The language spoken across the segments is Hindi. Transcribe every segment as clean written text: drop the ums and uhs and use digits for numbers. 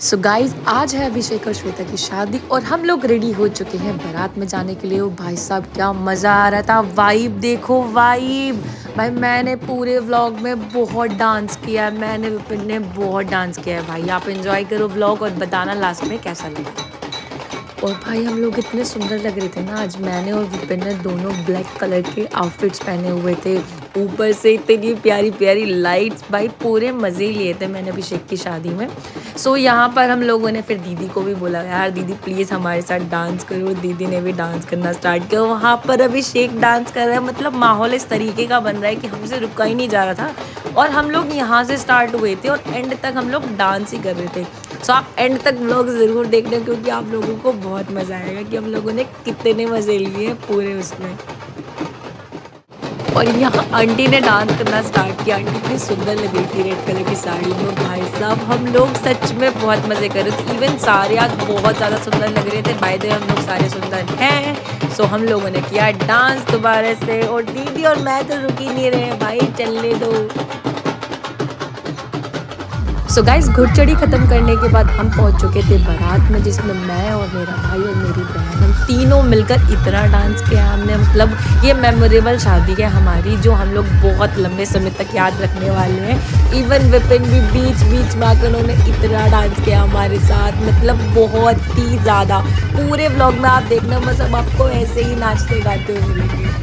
सो गाइस आज है अभिषेक और श्वेता की शादी और हम लोग रेडी हो चुके हैं बारात में जाने के लिए। ओ भाई साहब क्या मज़ा आ रहा था। वाइब देखो वाइब। भाई मैंने पूरे व्लॉग में बहुत डांस किया है। मैंने विपिन ने बहुत डांस किया है। भाई आप एंजॉय करो व्लॉग और बताना लास्ट में कैसा लगा। और भाई हम लोग इतने सुंदर लग रहे थे ना। आज मैंने और विपिन ने दोनों ब्लैक कलर के आउटफिट्स पहने हुए थे। ऊपर से इतनी प्यारी प्यारी लाइट्स। भाई पूरे मज़े ही लिए थे मैंने अभिषेक की शादी में। सो यहाँ पर हम लोगों ने फिर दीदी को भी बोला यार दीदी प्लीज़ हमारे साथ डांस करो। दीदी ने भी डांस करना स्टार्ट किया। वहाँ पर अभिषेक डांस कर रहा है। मतलब माहौल इस तरीके का बन रहा है कि हमसे रुका ही नहीं जा रहा था। और हम लोग यहाँ से स्टार्ट हुए थे और एंड तक हम लोग डांस ही कर रहे थे। सो आप एंड तक व्लॉग ज़रूर देखना क्योंकि आप लोगों को बहुत मज़ा आएगा कि हम लोगों ने कितने मज़े लिए हैं पूरे उसमें। और यहाँ आंटी ने डांस करना स्टार्ट किया। आंटी इतनी सुंदर लग रही थी रेड कलर की साड़ी में। भाई साहब हम लोग सच में बहुत मज़े कर रहे थे। इवन सारे आज बहुत ज़्यादा सुंदर लग रहे थे। बाय द वे हम लोग सारे सुंदर हैं। सो हम लोगों ने किया डांस दोबारा से और दीदी और मैं तो रुक ही नहीं रहे। भाई चलने दो। सो गाइस घुड़चढ़ी ख़त्म करने के बाद हम पहुंच चुके थे बारात में, जिसमें मैं और मेरा भाई और मेरी बहन हम तीनों मिलकर इतना डांस किया हमने। मतलब ये मेमोरेबल शादी है हमारी जो हम लोग बहुत लंबे समय तक याद रखने वाले हैं। इवन विपिन भी बीच बीच में आकर उन्होंने इतना डांस किया हमारे साथ। मतलब बहुत ही ज़्यादा। पूरे व्लॉग में आप देखना मतलब आपको ऐसे ही नाचते गाते हुए मिलेंगे।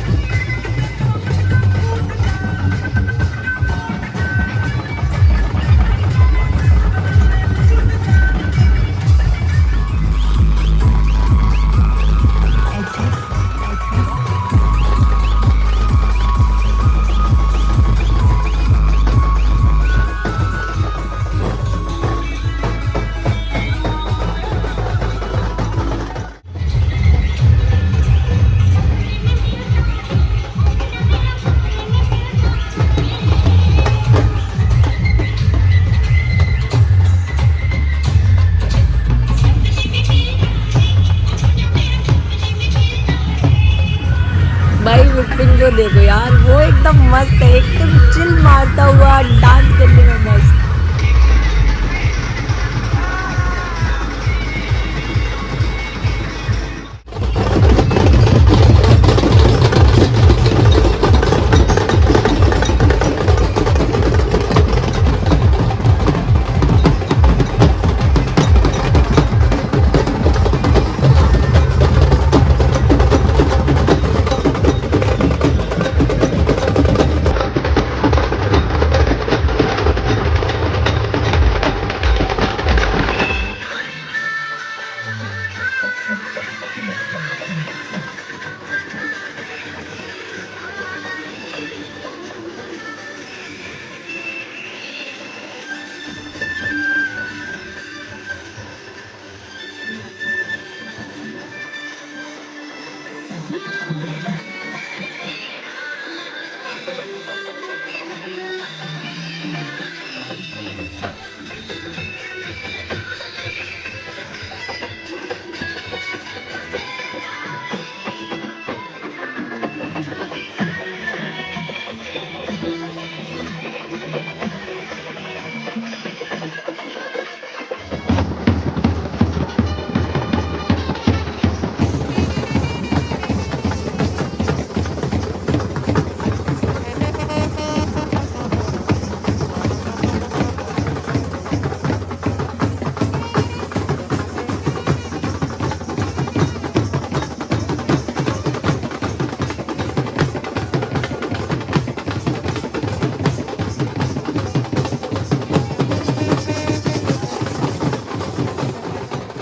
भाई विपिन को देखो यार वो एकदम मस्त है। एकदम चिल मारता हुआ डांस करने में मस्त।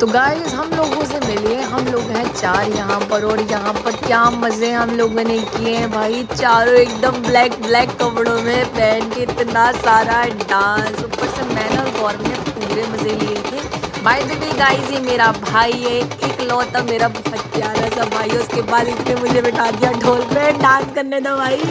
तो गाइस हम लोगों से मिलिए। हम लोग हैं चार यहाँ पर और यहाँ पर क्या मज़े हम लोगों ने किए हैं। भाई चारों एकदम ब्लैक ब्लैक कपड़ों में पहन के इतना सारा डांस। ऊपर से मैंने और गौरव ने पूरे मज़े लिए थे। बाय द वे गाइस ये मेरा भाई है इकलौता मेरा बहुत प्यारा सा भाई। उसके बाद इसने मुझे बिठा दिया ढोल पे। डांस करने दो भाई।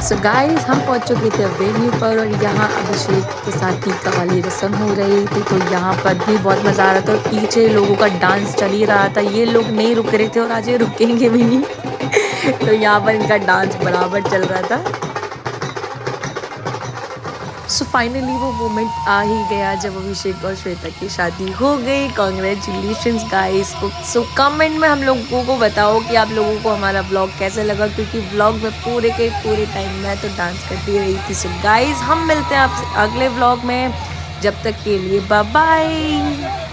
सो गाइस हम पहुंच चुके थे वेन्यू पर और यहाँ अभिषेक के साथ टीका वाली रस्म हो रही थी। तो यहाँ पर भी बहुत मज़ा आ रहा था और पीछे लोगों का डांस चल ही रहा था। ये लोग नहीं रुक रहे थे और आज ये रुकेंगे भी नहीं। तो यहाँ पर इनका डांस बराबर चल रहा था। सो फाइनली वो मोमेंट आ ही गया जब अभिषेक और श्वेता की शादी हो गई। Congratulations guys. सो कमेंट में हम लोगों को बताओ कि आप लोगों को हमारा व्लॉग कैसे लगा, क्योंकि व्लॉग में पूरे के पूरे टाइम मैं तो डांस करती रही थी। सो गाइस हम मिलते हैं आपसे अगले व्लॉग में, जब तक के लिए बाय बाय।